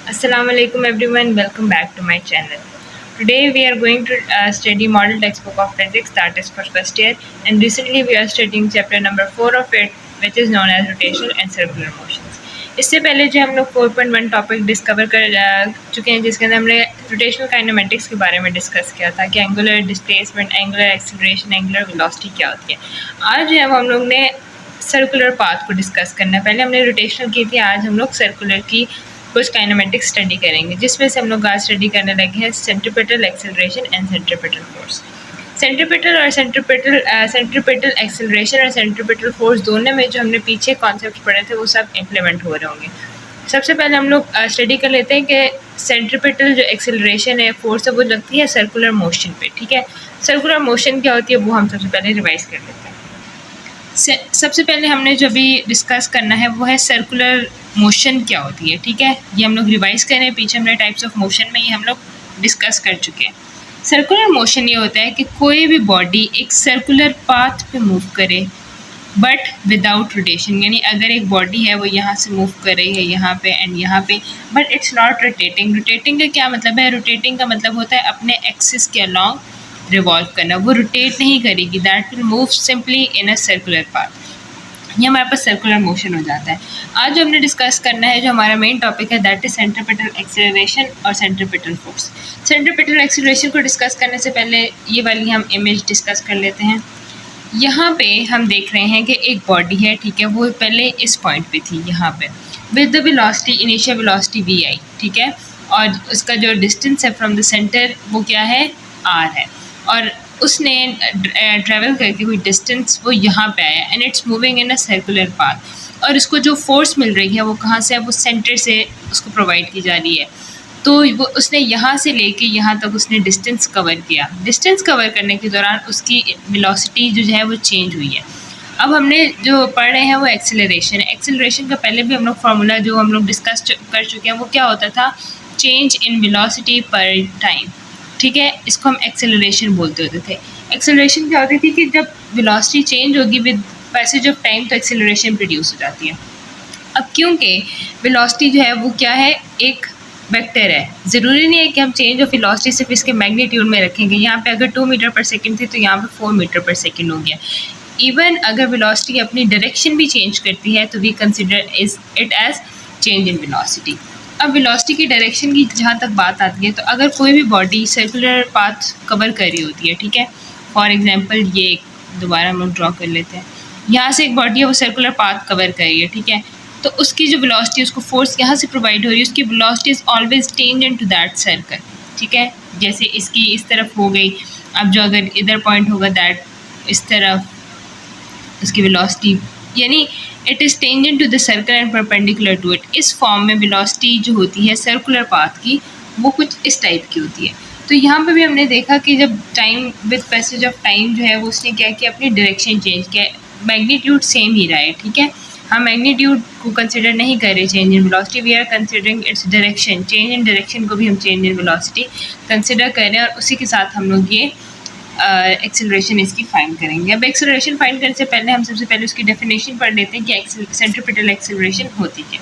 Assalamu alaikum everyone, welcome back to my channel. Today we are going to study model textbook of physics that is for first year, and recently we are studying chapter number 4 of it, which is known as rotational and circular motions. इससे पहले जो हम लोग 4.1 topic discover कर चुके हैं, जिसके अंदर हमने रोटेशनल काइनेमेटिक्स के बारे में डिस्कस किया था कि angular displacement, angular acceleration, angular velocity क्या होती है। आज जो है वो हम लोग ने सर्कुलर पाथ को डिस्कस करना है। पहले हमने रोटेशनल की थी, आज हम लोग सर्कुलर की कुछ काइनेमेटिक्स स्टडी करेंगे, जिसमें से हम लोग आज स्टडी करने लगे हैं centripetal acceleration and centripetal force. Centripetal और सेंट्रीपिटल एक्सेलरेशन और सेंट्रीपिटल फोर्स दोनों में जो हमने पीछे कॉन्सेप्ट पढ़े थे वो सब इम्प्लीमेंट हो रहे होंगे। सबसे पहले हम लोग स्टडी कर लेते हैं कि सेंट्रीपिटल जो एक्सेलरेशन है, फोर्स है, वो लगती है सर्कुलर मोशन पे। ठीक है, सर्कुलर मोशन क्या होती है वो हम सबसे पहले रिवाइज कर लेते हैं। सबसे पहले हमने जो भी डिस्कस करना है वो है सर्कुलर मोशन क्या होती है। ठीक है, ये हम लोग रिवाइज करें, पीछे हमने टाइप्स ऑफ मोशन में ये हम लोग डिस्कस कर चुके हैं। सर्कुलर मोशन ये होता है कि कोई भी बॉडी एक सर्कुलर पाथ पे मूव करे बट विदाउट रोटेशन, यानी अगर एक बॉडी है वो यहाँ से मूव कर रही है यहाँ पे एंड यहाँ पे, but it's not rotating. Rotating का क्या मतलब है? रोटेटिंग का मतलब होता है अपने एक्सिस के अलॉन्ग रिवॉल्व करना, वो रोटेट नहीं करेगी, that will move simply in a circular path. ये हमारे पास सर्कुलर मोशन हो जाता है। आज जो हमने डिस्कस करना है, जो हमारा मेन टॉपिक है, दैट इज सेंट्रीपिटल एक्सेलरेशन और सेंट्रीपिटल फोर्स। सेंट्रीपिटल एक्सेलरेशन को डिस्कस करने से पहले ये वाली हम इमेज डिस्कस कर लेते हैं। यहाँ पे हम देख रहे हैं कि एक बॉडी है, ठीक है, वो पहले इस पॉइंट पे थी यहाँ पे, with the velocity, initial velocity vi, ठीक है, और उसका जो डिस्टेंस है फ्रॉम द सेंटर वो क्या है, r है, और उसने ट्रैवल करके हुई डिस्टेंस वो यहाँ पे आया and it's moving in a circular path. और इसको जो फोर्स मिल रही है वो कहाँ से है? वो सेंटर से उसको प्रोवाइड की जा रही है। तो वो उसने यहाँ से लेके यहाँ तक उसने डिस्टेंस कवर किया। डिस्टेंस कवर करने के दौरान उसकी वेलोसिटी जो है वो चेंज हुई है। अब हमने जो पढ़ रहे हैं वो एक्सेलरेशन। एक्सेलरेशन का पहले भी हम लोग फार्मूला जो हम लोग डिस्कस कर चुके हैं वो क्या होता था? चेंज इन वेलोसिटी पर टाइम। ठीक है, इसको हम एक्सेलरेशन बोलते होते थे। एक्सेलरेशन क्या होती थी कि जब वेलोसिटी चेंज होगी विद पैसेज ऑफ टाइम तो एक्सेलरेशन प्रोड्यूस हो जाती है। अब क्योंकि वेलोसिटी जो है वो क्या है, एक वेक्टर है, ज़रूरी नहीं है कि हम चेंज ऑफ वेलोसिटी सिर्फ इसके मैग्नीट्यूड में रखेंगे। यहाँ पे अगर 2 मीटर पर सेकंड थी तो यहाँ पे 4 मीटर पर सेकंड हो गया। इवन अगर वेलोसिटी अपनी डायरेक्शन भी चेंज करती है तो we consider it as change in velocity. अब वेलोसिटी की डायरेक्शन की जहाँ तक बात आती है, तो अगर कोई भी बॉडी सर्कुलर पाथ कवर कर रही होती है, ठीक है, फॉर एग्जांपल ये दोबारा हम लोग ड्रॉ कर लेते हैं, यहाँ से एक बॉडी है वो सर्कुलर पाथ कवर कर रही है, ठीक है, तो उसकी जो वेलोसिटी, उसको फोर्स यहाँ से प्रोवाइड हो रही है, उसकी velocity is always tangent to that circle. ठीक है, जैसे इसकी इस तरफ हो गई, अब जो अगर इधर पॉइंट होगा दैट इस तरफ उसकी वेलोसिटी, यानी it is tangent to the circle and perpendicular to it. इस फॉर्म में वेलोसिटी जो होती है सर्कुलर पाथ की वो कुछ इस टाइप की होती है। तो यहाँ पे भी हमने देखा कि जब time with passage of time जो है वो उसने क्या किया, अपनी डायरेक्शन चेंज किया। मैग्नीट्यूड सेम ही रहा है, ठीक है, हम मैग्नीट्यूड को कंसिडर नहीं कर रहे change in velocity, we are considering its direction. Change in direction को भी हम चेंज इन वेलोसिटी कंसिडर कर रहे हैं, और उसी के साथ हम लोग ये एक्सेलरेशन इसकी फाइंड करेंगे। अब एक्सेलरेशन फाइंड करने से पहले हम सबसे पहले उसकी डेफिनेशन पढ़ लेते हैं कि सेंट्रीपिटल एक्सेलरेशन होती क्या।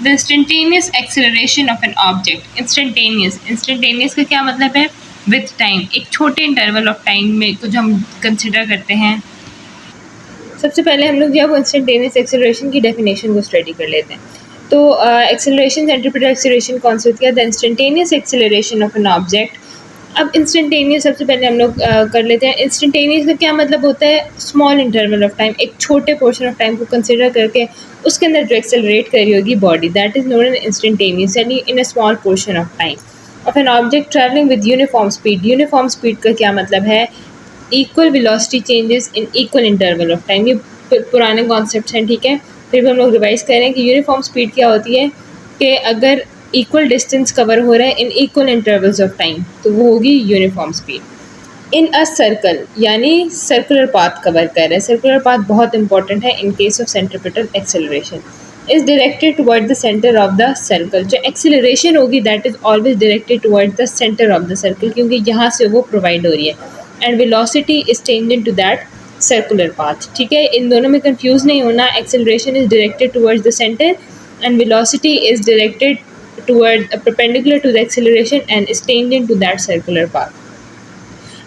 The instantaneous acceleration of an object. Instantaneous का क्या मतलब है? विद टाइम, एक छोटे इंटरवल ऑफ टाइम में कुछ हम कंसिडर करते हैं। सबसे पहले हम लोग जो है वो इंस्टेंटेनियस एक्सेलरेशन की डेफिनेशन को स्टडी कर लेते हैं। तो एक्सेलरेशन, सेंट्रीपिटल एक्सेलरेशन कौन सी होती है? The instantaneous acceleration of an object. अब इंस्टेंटेनियस सबसे पहले हम लोग कर लेते हैं। इंस्टेंटेनियस का क्या मतलब होता है? स्मॉल इंटरवल ऑफ टाइम, एक छोटे पोर्शन ऑफ टाइम को कंसिडर करके उसके अंदर जो एक्सेलरेट कर रही होगी body, that is known as instantaneous, यानी in a small portion of time of an object travelling with uniform speed. Uniform speed का क्या मतलब है? Equal velocity changes in equal interval of time. ये पुराने कॉन्सेप्ट्स हैं, ठीक है, फिर भी हम लोग रिवाइज करें कि यूनिफॉर्म स्पीड क्या होती है कि अगर इक्वल डिस्टेंस कवर हो रहा है in equal intervals of time तो वो होगी uniform speed. In a circle, यानी सर्कुलर पाथ कवर कर रहा है। सर्कुलर पाथ बहुत इंपॉर्टेंट है in case of centripetal acceleration. Is directed toward the centre of the circle. जो एक्सेलरेशन होगी that is always directed toward the centre of the circle, क्योंकि यहाँ से वो प्रोवाइड हो रही है, and velocity is tangent to that circular path. ठीक है, इन दोनों में कंफ्यूज नहीं होना। Acceleration is directed towards the centre and velocity is directed toward perpendicular to the acceleration and is tangent to that circular path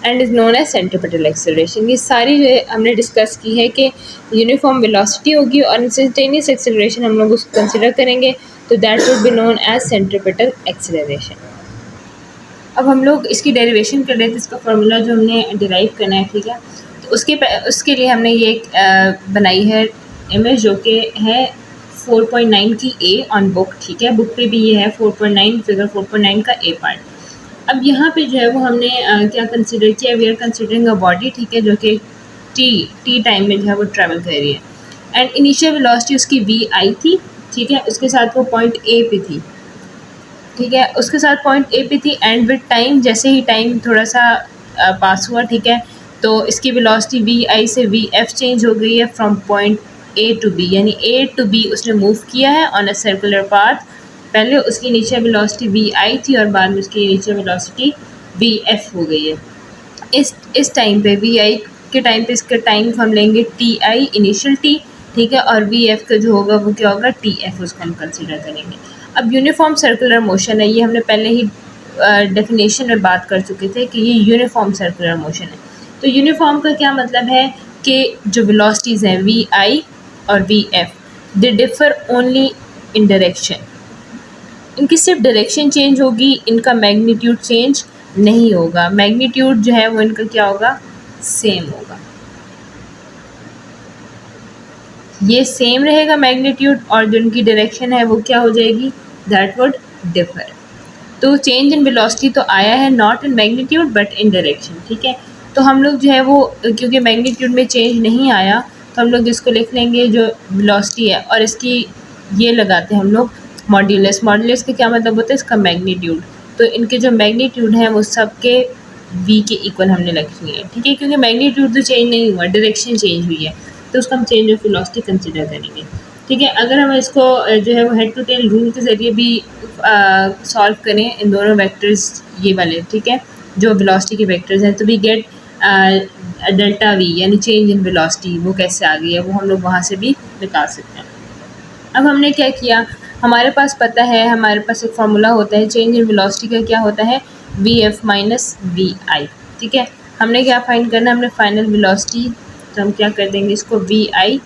and is known as centripetal acceleration. ये सारी जो है हमने डिस्कस की है कि यूनिफॉर्म वेलोसिटी होगी और इंस्टेंटेनियस एक्सेलरेशन हम लोग उसको कंसिडर करेंगे, तो that would be known as centripetal acceleration. अब हम लोग इसकी डेरिवेशन कर रहे थे, इसका फार्मूला जो हमने डिराइव करना है, ठीक है। तो उसके लिए हमने ये एक बनाई है इमेज जो कि है 4.9 की ए ऑन बुक, ठीक है। बुक पे भी ये है 4.9 फिगर 4.9 का ए पार्ट। अब यहाँ पे जो है वो हमने क्या कंसिडर किया, we are considering a body, ठीक है, जो कि टी टाइम में जो है वो ट्रैवल कर रही है एंड इनिशियल वेलोसिटी उसकी वी आई थी, ठीक है। उसके साथ वो पॉइंट ए पे थी, ठीक है, उसके साथ पॉइंट ए पे थी एंड विद टाइम जैसे ही टाइम थोड़ा सा पास हुआ, ठीक है, तो इसकी वेलोसिटी वी आई से वी एफ चेंज हो गई है from point A to B, यानी ए टू बी उसने मूव किया है ऑन अ सर्कुलर पाथ। पहले उसकी इनिशियल वेलोसिटी वी आई थी और बाद में उसकी इनिशियल वेलोसिटी वी एफ हो गई है। इस टाइम पे वी आई के टाइम पे इसका टाइम हम लेंगे टी आई इनिशियल टी, ठीक है, और वी एफ का जो होगा वो क्या होगा, टी एफ, उसको हम कंसिडर करेंगे। अब यूनिफॉर्म सर्कुलर मोशन है, ये हमने पहले ही डेफिनेशन में बात कर चुके थे कि ये यूनिफॉर्म सर्कुलर मोशन है। तो यूनिफॉर्म का क्या मतलब है कि जो वेलोसिटीज़ हैं वी आई और V F, they differ only in direction, इनकी सिर्फ डायरेक्शन चेंज होगी, इनका मैग्नीट्यूड चेंज नहीं होगा। मैग्नीट्यूड जो है वो इनका क्या होगा, सेम होगा, ये सेम रहेगा मैग्नीट्यूड, और जो इनकी डायरेक्शन है वो क्या हो जाएगी, दैट वुड डिफर। तो चेंज इन वेलोसिटी तो आया है not in magnitude but in direction, ठीक है। तो हम लोग जो है वो क्योंकि मैग्नीट्यूड में चेंज नहीं आया तो हम लोग इसको लिख लेंगे जो वेलोसिटी है और इसकी ये लगाते हैं हम लोग मॉड्यूलस। मॉड्यूलस का क्या मतलब होता है, इसका मैग्नीट्यूड। तो इनके जो मैग्नीट्यूड हैं वो सबके v के इक्वल हमने रखी है, ठीक है, क्योंकि मैग्नीट्यूड तो चेंज नहीं हुआ, डायरेक्शन चेंज हुई है, तो उसको हम चेंज ऑफ वेलोसिटी कंसिडर करेंगे, ठीक है। अगर हम इसको जो है वो हेड टू टेल रूल के ज़रिए भी सॉल्व करें इन दोनों वेक्टर्स ये वाले, ठीक है, जो वेलोसिटी के वेक्टर्स हैं, तो वी गेट डेल्टा वी यानी चेंज इन वेलोसिटी, वो कैसे आ गई है वो हम लोग वहाँ से भी निकाल सकते हैं। अब हमने क्या किया, हमारे पास पता है, हमारे पास एक फार्मूला होता है चेंज इन वेलोसिटी का, क्या होता है, वी एफ माइनस वी आई, ठीक है। हमने क्या फाइंड करना है, हमने फाइनल वेलोसिटी, तो हम क्या कर देंगे इसको V I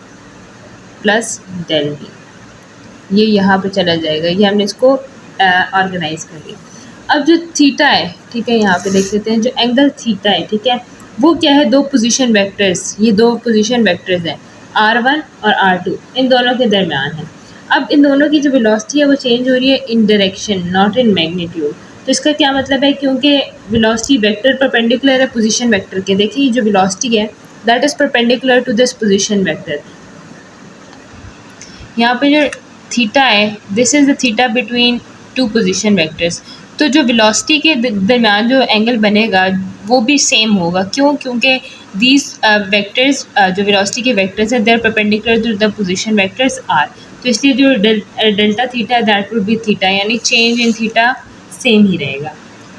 plus del V, ये यहाँ पे चला जाएगा, ये हमने इसको ऑर्गेनाइज कर लिया। अब जो थीटा है, ठीक है, यहाँ पे देख लेते हैं जो एंगल थीटा है, ठीक है, वो क्या है, दो पोजीशन वेक्टर्स, ये दो पोजीशन वेक्टर्स हैं r1 और r2, इन दोनों के दरमियान है। अब इन दोनों की जो वेलोसिटी है वो चेंज हो रही है in direction not in magnitude. तो इसका क्या मतलब है, क्योंकि वेलोसिटी वेक्टर परपेंडिकुलर है पोजीशन वेक्टर के, देखिए जो वेलोसिटी है that is perpendicular to this position vector. यहाँ पे जो थीटा है, this is the theta between two position vectors. तो जो वेलोसिटी के दरमियान जो एंगल बनेगा वो भी सेम होगा, क्यों, क्योंकि दीज वेक्टर्स जो वेलोसिटी के वेक्टर्स हैं they're perpendicular to the position vectors are, तो इसलिए जो delta theta that would be theta, यानी चेंज इन थीटा सेम ही रहेगा।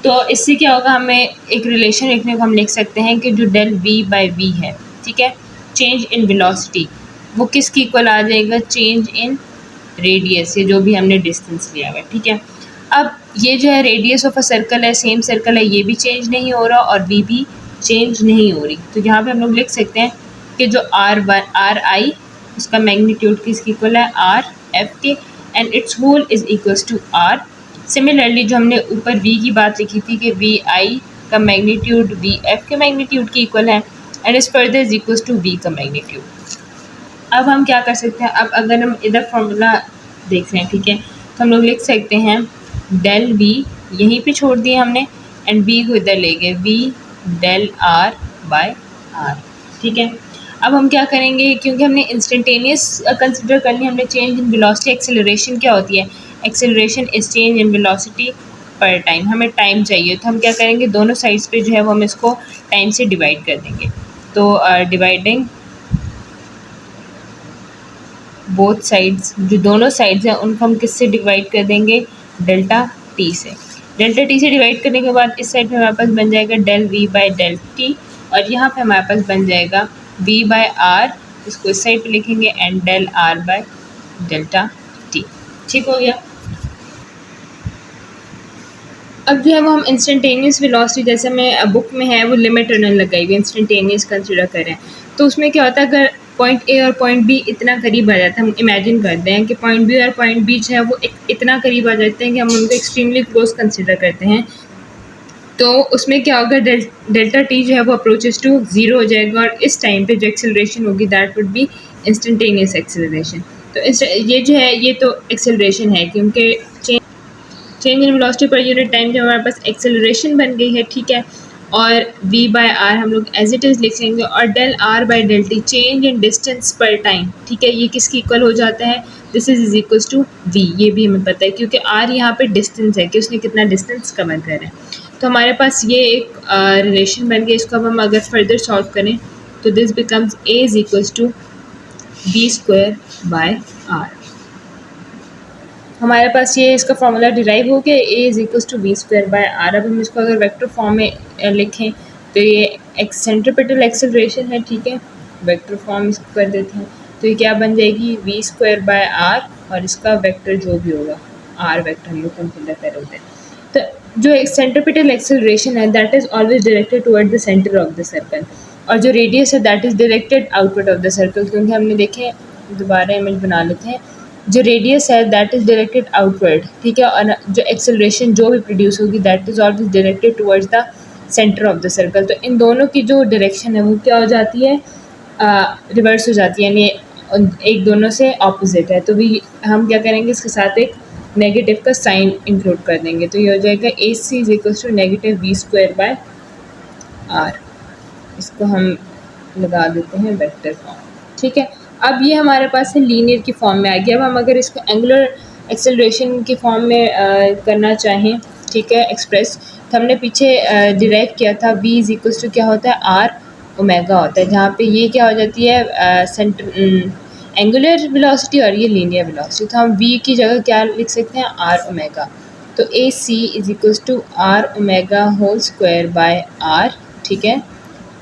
तो इससे क्या होगा, हमें एक रिलेशन लिखने को हम लिख सकते हैं कि जो डेल वी बाई वी है, ठीक है, चेंज इन वेलोसिटी, वो किसकी इक्वल आ जाएगा, चेंज इन रेडियस, ये जो भी हमने डिस्टेंस लिया हुआ है, ठीक है। अब ये जो है रेडियस ऑफ अ सर्कल है, सेम सर्कल है, ये भी चेंज नहीं हो रहा और वी भी चेंज नहीं हो रही। तो यहाँ पे हम लोग लिख सकते हैं कि जो आर आई उसका मैग्नीट्यूड किसकी इक्वल है, आर एफ के, and its whole is equals to R. Similarly जो हमने ऊपर वी की बात लिखी थी कि वी आई का मैग्नीट्यूड वी एफ के मैग्नीट्यूड की इक्वल है and is further is equals to V का मैग्नीट्यूड। अब हम क्या कर सकते हैं, अब अगर हम इधर फॉर्मूला देख रहे हैं, ठीक है, तो हम लोग लिख सकते हैं डेल वी यहीं पे छोड़ दिए हमने एंड बी को इधर ले गए, V del R by R, ठीक है। अब हम क्या करेंगे, क्योंकि हमने इंस्टेंटेनियस कंसिडर करनी, हमने चेंज इन वेलोसिटी, एक्सेलरेशन क्या होती है, acceleration is change in velocity पर टाइम, हमें टाइम चाहिए, तो हम क्या करेंगे, दोनों साइड्स पे जो है वो हम इसको टाइम से डिवाइड कर देंगे। तो डिवाइडिंग बोथ साइड्स, जो दोनों साइड्स हैं उनको हम किससे डिवाइड कर देंगे, डेल्टा टी से। डेल्टा टी से डिवाइड करने के बाद इस साइड पे हमारे पास बन जाएगा del V by del T, और यहाँ पे हमारे पास बन जाएगा वी बाय आर, इसको इस साइड पे लिखेंगे, and del R by delta T, ठीक हो गया। अब जो है वो हम इंस्टेंटेनियस वेलोसिटी, जैसे मैं बुक में है वो लिमिट टर्नल लगाई हुई इंस्टेंटेनियस कंसिडर करें, तो उसमें क्या होता है अगर पॉइंट ए और पॉइंट बी इतना करीब आ जाता है, हम इमेजिन करते हैं कि पॉइंट बी और पॉइंट बी जो है वो इतना करीब आ जाते हैं कि हम उनको एक्सट्रीमली क्लोज कंसिडर करते हैं, तो उसमें क्या होगा, डेल्टा टी जो है वो अप्रोचेस टू ज़ीरो हो जाएगा, और इस टाइम पे जो एक्सेलरेशन होगी that would B instantaneous acceleration. तो ये जो है ये तो एक्सेलरेशन है, क्योंकि change in velocity per unit time जो हमारे पास एक्सेलरेशन बन गई है, ठीक है। और v बाय आर हम लोग एज इट इज़ लिख लेंगे, और del R by del T change in distance per time, ठीक है, ये किसकी इक्वल हो जाता है, this is equals to v। ये भी हमें पता है क्योंकि r यहाँ पे डिस्टेंस है कि उसने कितना डिस्टेंस कवर करा है। तो हमारे पास ये एक रिलेशन बन गया। इसको अब हम अगर फर्दर सॉल्व करें तो this becomes a is equals to v square by R. हमारे पास ये इसका फॉर्मूला डिराइव हो गया, A is equals to V square by R. अब हम इसको अगर वेक्टर फॉर्म में लिखें तो ये सेंट्रीपिटल एक्सेलरेशन है, ठीक है, वेक्टर फॉर्म इसको कर देते हैं, तो ये क्या बन जाएगी, वी स्क्वायर बाय आर, और इसका वेक्टर जो भी होगा आर वेक्टर हम लोग कंसिडर कर होते हैं। तो जो एक सेंट्रीपिटल एक्सेलरेशन है that is always directed toward the centre of the circle, और जो रेडियस है that is directed outward of the circle, क्योंकि हमने देखे, दोबारा इमेज बना लेते हैं, जो रेडियस है दैट इज़ डायरेक्टेड आउटवर्ड, ठीक है, और जो एक्सेलरेशन जो भी प्रोड्यूस होगी that is always directed towards the centre of the circle. तो इन दोनों की जो डायरेक्शन है वो क्या हो जाती है, रिवर्स हो जाती है, यानी एक दोनों से ऑपोजिट है। तो भी हम क्या करेंगे, इसके साथ एक नेगेटिव का साइन इंक्लूड कर देंगे, तो ये हो जाएगा A C is equals to negative V square by R. इसको हम लगा देते हैं वेक्टर फॉर्म, ठीक है। अब ये हमारे पास है लीनियर की फॉर्म में आ गया। अब हम अगर इसको एंगुलर एक्सेलरेशन की फॉर्म में करना चाहें, ठीक है, एक्सप्रेस, तो हमने पीछे डिराइव किया था v इज इक्वल्स टू क्या होता है, आर ओमेगा होता है, जहाँ पे ये क्या हो जाती है सेंटर एंगुलर वेलोसिटी और ये लीनियर वेलोसिटी। तो हम v की जगह क्या लिख सकते हैं, आर ओमेगा। तो A C is equals to R omega whole square by R, ठीक है,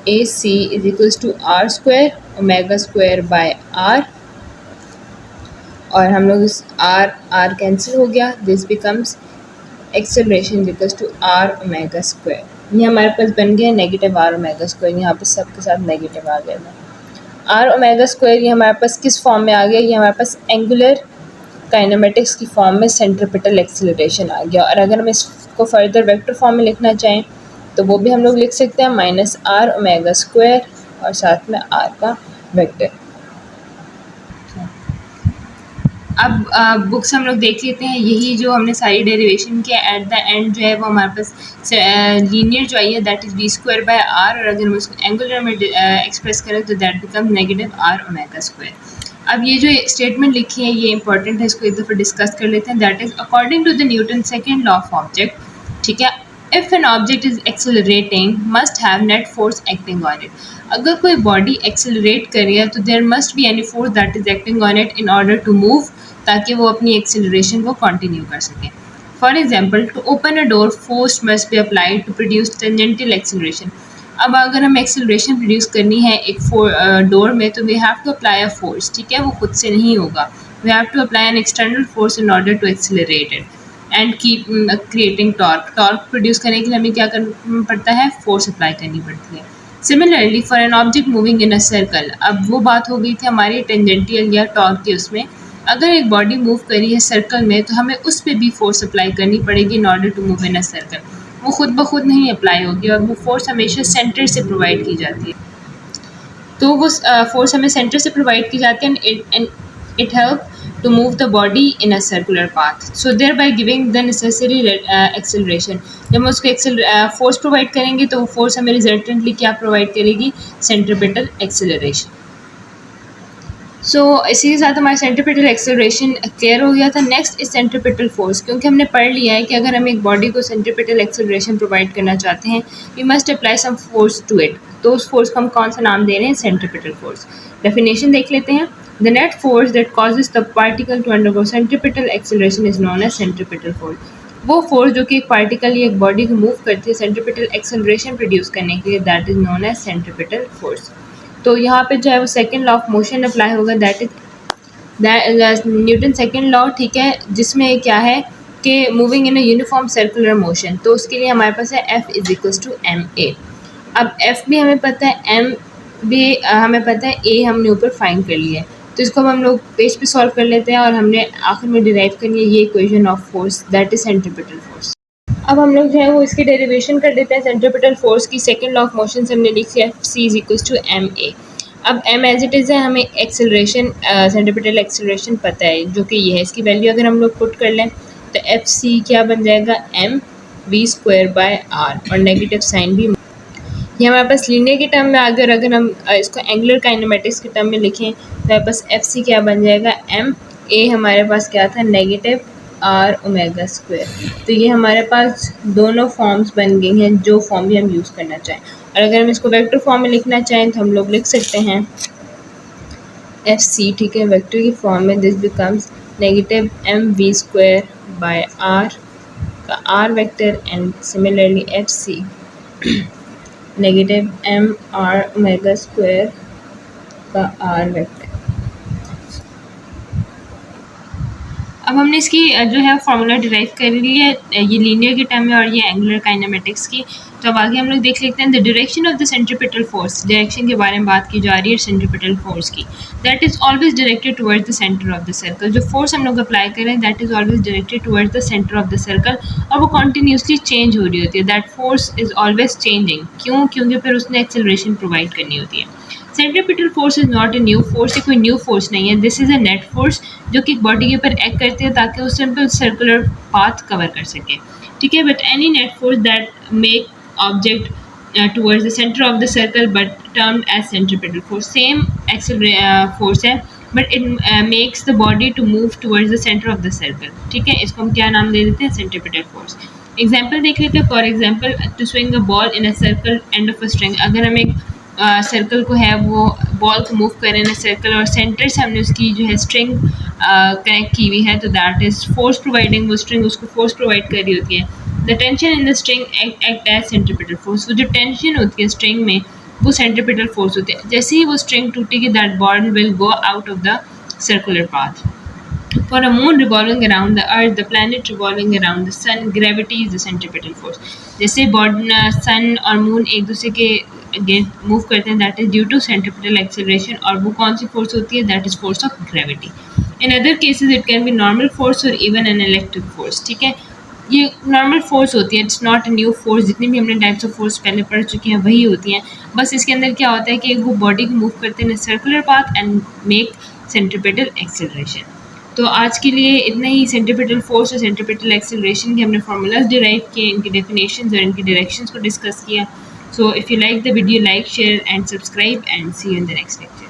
A C is equals to R square omega square by R, और हम लोग इस आर कैंसिल हो गया, this becomes acceleration is equals to R omega square. ये हमारे पास बन गया नेगेटिव आर ओमेगा स्क्वायर, यहाँ पे सबके साथ नेगेटिव आ गया था। आर ओमेगा स्क्वायर ये हमारे पास किस फॉर्म में आ गया, ये हमारे पास एंगुलर काइनेमेटिक्स की फॉर्म में सेंट्रीपिटल एक्सेलरेशन आ गया। और अगर हम इसको फर्दर वेक्टर फॉर्म में लिखना चाहें तो वो भी हम लोग लिख सकते हैं, माइनस आर ओमेगा स्क्वायर और साथ में आर का वेक्टर। अब बुक्स हम लोग देख लेते हैं, यही जो हमने सारी डेरिवेशन किया एट द एंड जो है वो हमारे पास लीनियर जो आई है that is V square by R, और अगर हम उसको एंगुलर में एक्सप्रेस करें तो that become negative R omega square. अब ये जो स्टेटमेंट लिखी है ये इंपॉर्टेंट है, इसको एक दफ़ा डिस्कस कर लेते हैं। That is according to the Newton second law of object, ठीक है, if an object is accelerating must have net force acting on it. अगर कोई बॉडी एक्सेलरेट कर रही है तो there must be any force that is acting on it in order to move, ताकि वो अपनी एक्सेलरेशन को कंटिन्यू कर सकें। For example, to open a door force must be applied to produce टेंजेंटल acceleration. अब अगर हम एक्सेलरेशन प्रोड्यूस करनी है एक डोर में तो we have to apply a force, ठीक है, वो खुद से नहीं होगा, we have to apply an external force in order to accelerate it and keep creating torque. Torque produce करने के लिए हमें क्या करना पड़ता है, फोर्स अप्लाई करनी पड़ती है। Similarly for an object moving in a circle, अब वो बात हो गई थी हमारी टेंजेंटियल या टॉर्क की, उसमें अगर एक बॉडी मूव करी है सर्कल में तो हमें उस पर भी फोर्स अप्लाई करनी पड़ेगी in order to move in a circle. वो खुद ब खुद नहीं अप्लाई होगी और वो फोर्स हमेशा सेंटर से प्रोवाइड की जाती है। तो वो फोर्स हमें सेंटर से प्रोवाइड की जाती है and it help to move the body in a circular path, so thereby giving the necessary acceleration। जब हम उसको फोर्स प्रोवाइड करेंगे तो वो फोर्स हमें रिजल्टेंटली क्या प्रोवाइड करेगी, सेंट्रीपिटल एक्सेलरेशन। सो इसी के साथ हमारा सेंट्रीपिटल एक्सेलरेशन क्लियर हो गया था। नेक्स्ट इज सेंट्रीपिटल फोर्स, क्योंकि हमने पढ़ लिया है कि अगर हम एक बॉडी को सेंट्रीपिटल एक्सेलरेशन प्रोवाइड करना चाहते हैं we must apply some force to it. तो उस फोर्स को हम कौन सा नाम दे रहे हैं, सेंट्रीपिटल फोर्स। डेफिनेशन देख लेते हैं। The net force that causes the particle to undergo centripetal acceleration is known as centripetal force. वो फोर्स जो कि एक पार्टिकल या एक बॉडी को मूव करती है सेंट्रीपिटल एक्सेलरेशन प्रोड्यूस करने के लिए, that is known as centripetal force. तो यहाँ पे जो है वो second law of motion apply होगा, that is Newton second law, ठीक है, जिसमें क्या है कि moving in a uniform circular motion, तो उसके लिए हमारे पास है F is equals to M A. अब F भी हमें पता है, M भी हमें पता है, A हमने ऊपर फाइंड कर लिया है, तो इसको अब हम लोग पेज पे सॉल्व कर लेते हैं और हमने आखिर में डिराइव करनी है ये equation of force, that is centripetal force. अब हम लोग जो है वो इसकी डेरिवेशन कर देते हैं। सेंट्रीपिटल फोर्स की सेकंड लॉ ऑफ मोशन से हमने लिखी है F C is equals to M A. अब M एज इट इज़ है, हमें एक्सेलरेशन सेंट्रीपिटल एक्सेलरेशन पता है जो कि ये है, इसकी वैल्यू अगर हम लोग पुट कर लें तो एफ सी क्या बन जाएगा, M V square by R, और नेगेटिव साइन भी ये हमारे पास लीनियर के टर्म में आ गया। और अगर हम इसको एंगुलर काइनेमेटिक्स के टर्म में लिखें तो हमारे पास एफ सी क्या बन जाएगा, एम ए हमारे पास क्या था, नेगेटिव आर ओमेगा स्क्वायर। तो ये हमारे पास दोनों फॉर्म्स बन गई हैं जो फॉर्म भी हम यूज़ करना चाहें। और अगर हम इसको वेक्टर फॉर्म में लिखना चाहें तो हम लोग लिख सकते हैं एफ सी, ठीक है, वेक्टर की फॉर्म में this becomes negative M V square by R का R vector and similarly F C negative M R omega square का आर वेक्टर। अब हमने इसकी जो है फार्मूला डिराइव कर ली है, ये लीनियर के टर्म में और ये एंगुलर काइनेमेटिक्स की। तो अब आगे हम लोग देख लेते हैं the direction of the centripetal force. Direction के बारे में बात की जा रही है सेंट्रीपिटल फोर्स की, that is always directed towards the centre of the circle. जो फोर्स हम लोग अप्लाई करें that is always directed towards the centre of the circle, और वो कॉन्टीन्यूसली चेंज हो रही होती है। That force is always changing, क्यों, क्योंकि फिर उसने एक्सेलरेशन प्रोवाइड करनी होती है। Centripetal force is not a new force, ये कोई न्यू फोर्स नहीं है, this is a net force जो कि बॉडी के ऊपर एक्ट करती है ताकि वो सिंपल सर्कुलर पाथ कवर कर सके, ठीक है। But any net force that make object towards the center of the circle but termed as centripetal force, same force है but it makes the body to move towards the center of the circle, ठीक है। इसको हम क्या नाम दे देते हैं, centripetal force। Example देख लेते हैं, for example to swing a ball in a circle end of a string. अगर हम एक सर्कल को है वो बॉल को मूव करें इन अ सर्कल और सेंटर से हमने उसकी जो है स्ट्रिंग कनेक्ट की हुई है, तो दैट इज फोर्स प्रोवाइडिंग, वो स्ट्रिंग उसको फोर्स प्रोवाइड कर रही होती है। The tension in the string act as centripetal force, वो जो टेंशन होती है स्ट्रिंग में वो सेंट्रीपिटल फोर्स होती है। जैसे ही वो स्ट्रिंग टूटेगी that ball will go out of the circular path. For a moon revolving around the earth, the planet revolving around the sun, gravity is the centripetal force. जैसे सन और मून एक दूसरे के अगेंस्ट मूव करते हैं that is due to centripetal acceleration, और वो कौन सी फोर्स होती है, that is force of gravity. In other cases it can be normal force और इवन एन इलेक्ट्रिक फोर्स, ठीक है। ये नॉर्मल फोर्स होती है, it's not a new force. जितनी भी हमने टाइप्स ऑफ फोर्स पहले पढ़ चुके हैं वही होती हैं, बस इसके अंदर क्या होता है कि वो बॉडी को मूव करते हैं circular path and make centripetal acceleration. तो आज के लिए इतना ही। सेंट्रीपिटल फोर्स और सेंट्रीपिटल एक्सेलरेशन के हमने फार्मूलाज डिराइव किए, इनकी डेफिनेशंस और इनकी डायरेक्शंस को डिस्कस किया। So if you like the video, like, share and subscribe and see you in the next lecture.